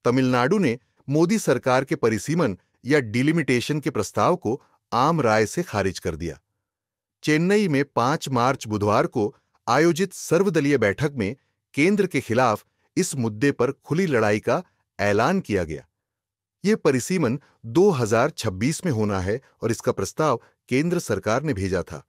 तमिलनाडु ने मोदी सरकार के परिसीमन या डिलिमिटेशन के प्रस्ताव को आम राय से खारिज कर दिया। चेन्नई में 5 मार्च बुधवार को आयोजित सर्वदलीय बैठक में केंद्र के खिलाफ इस मुद्दे पर खुली लड़ाई का ऐलान किया गया। यह परिसीमन 2026 में होना है और इसका प्रस्ताव केंद्र सरकार ने भेजा था।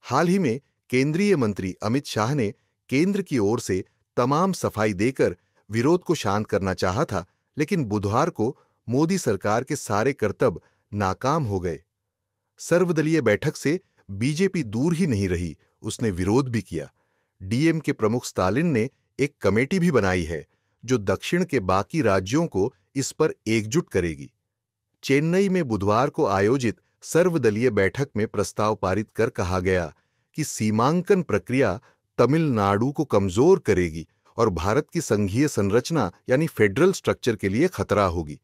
हाल ही में केंद्रीय मंत्री अमित शाह ने केंद्र की ओर से तमाम सफाई देकर विरोध को शांत करना चाहा था, लेकिन बुधवार को मोदी सरकार के सारे करतब नाकाम हो गए। सर्वदलीय बैठक से बीजेपी दूर ही नहीं रही, उसने विरोध भी किया। डीएम के प्रमुख स्टालिन ने एक कमेटी भी बनाई है जो दक्षिण के बाकी राज्यों को इस पर एकजुट करेगी। चेन्नई में बुधवार को आयोजित सर्वदलीय बैठक में प्रस्ताव पारित कर कहा गया कि सीमांकन प्रक्रिया तमिलनाडु को कमजोर करेगी और भारत की संघीय संरचना यानी फेडरल स्ट्रक्चर के लिए खतरा होगी।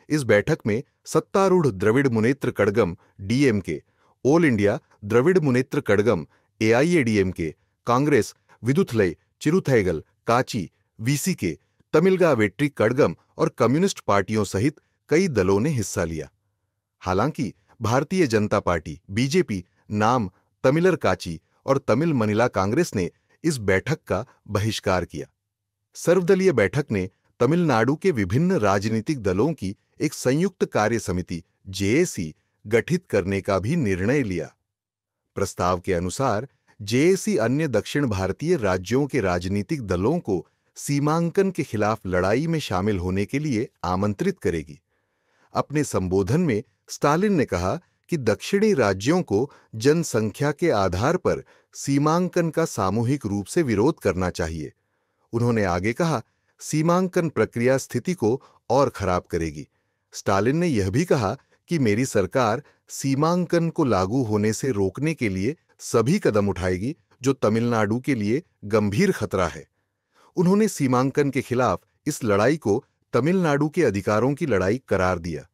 इस बैठक में सत्तारूढ़ Dravida Munnetra Kazhagam DMK, all India Dravida Munnetra Kazhagam AIADMK, Congress Viduthalai Chiruthaigal Katchi VCK, Tamilaga Vetri Kazhagam और कम्युनिस्ट पार्टियों सहित कई दलों ने हिस्सा लिया। हालांकि भारतीय जनता पार्टी बीजेपी, नाम तमिलर काची और तमिल मनिला कांग्रेस ने इस बैठक का बहिष्कार किया। सर्वदलीय बैठक ने तमिलनाडु के विभिन्न राजनीतिक दलों की एक संयुक्त कार्य समिति जेएसी गठित करने का भी निर्णय लिया। प्रस्ताव के अनुसार जेएसी अन्य दक्षिण भारतीय राज्यों के राजनीतिक दलों को सीमांकन के खिलाफ लड़ाई में शामिल होने के लिए आमंत्रित करेगी। अपने संबोधन में स्टालिन ने कहा कि दक्षिणी राज्यों को जनसंख्या के आधार पर सीमांकन का सामूहिक रूप से विरोध करना चाहिए। उन्होंने आगे कहा, सीमांकन प्रक्रिया स्थिति को और खराब करेगी। स्टालिन ने यह भी कहा कि मेरी सरकार सीमांकन को लागू होने से रोकने के लिए सभी कदम उठाएगी जो तमिलनाडु के लिए गंभीर खतरा है। उन्होंने सीमांकन के खिलाफ इस लड़ाई को तमिलनाडु के अधिकारों की लड़ाई करार दिया।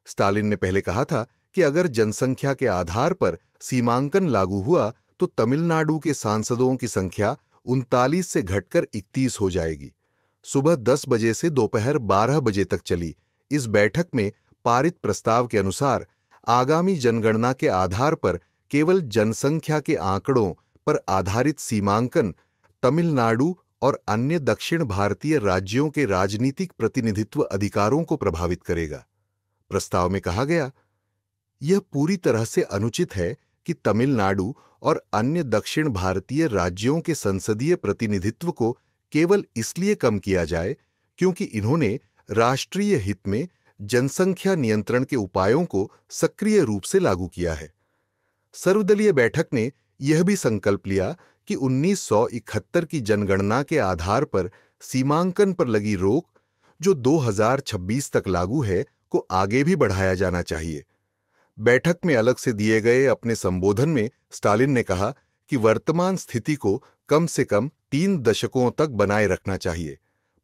स्टालिन ने पहले कहा था कि अगर जनसंख्या के आधार पर सीमांकन लागू हुआ तो तमिलनाडु के सांसदों की संख्या 39 से घटकर 31 हो जाएगी। सुबह 10 बजे से दोपहर 12 बजे तक चली इस बैठक में पारित प्रस्ताव के अनुसार आगामी जनगणना के आधार पर केवल जनसंख्या के आंकड़ों पर आधारित सीमांकन तमिलनाडु और अन्य दक्षिण भारतीय राज्यों के राजनीतिक प्रतिनिधित्व अधिकारों को प्रभावित करेगा। प्रस्ताव में कहा गया, यह पूरी तरह से अनुचित है कि तमिलनाडु और अन्य दक्षिण भारतीय राज्यों के संसदीय प्रतिनिधित्व को केवल इसलिए कम किया जाए क्योंकि इन्होंने राष्ट्रीय हित में जनसंख्या नियंत्रण के उपायों को सक्रिय रूप से लागू किया है। सर्वदलीय बैठक ने यह भी संकल्प लिया कि 1971 की जनगणना के आधार पर सीमांकन पर लगी रोक, जो 2026 तक लागू है, को आगे भी बढ़ाया जाना चाहिए। बैठक में अलग से दिए गए अपने संबोधन में स्टालिन ने कहा कि वर्तमान स्थिति को कम से कम 3 दशकों तक बनाए रखना चाहिए।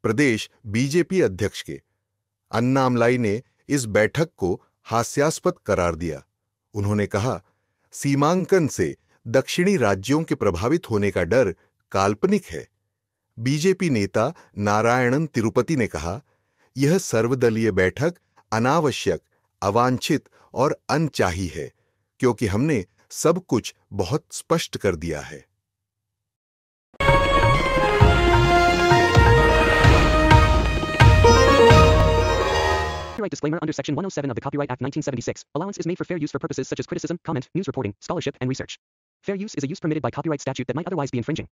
प्रदेश बीजेपी अध्यक्ष के अन्नामलाई ने इस बैठक को हास्यास्पद करार दिया। उन्होंने कहा, सीमांकन से दक्षिणी राज्यों के प्रभावित होने का डर काल्पनिक है। बीजेपी नेता नारायणन तिरुपति ने कहा, यह सर्वदलीय बैठक अनावश्यक, अवांछित और अनचाही है क्योंकि हमने सब कुछ बहुत स्पष्ट कर दिया है। Copyright disclaimer under Section 107 of the Copyright Act 1976. Allowance is made for fair use for purposes such as criticism, comment, news reporting, scholarship, and research. Fair use is a use permitted by copyright statute that might otherwise be infringing.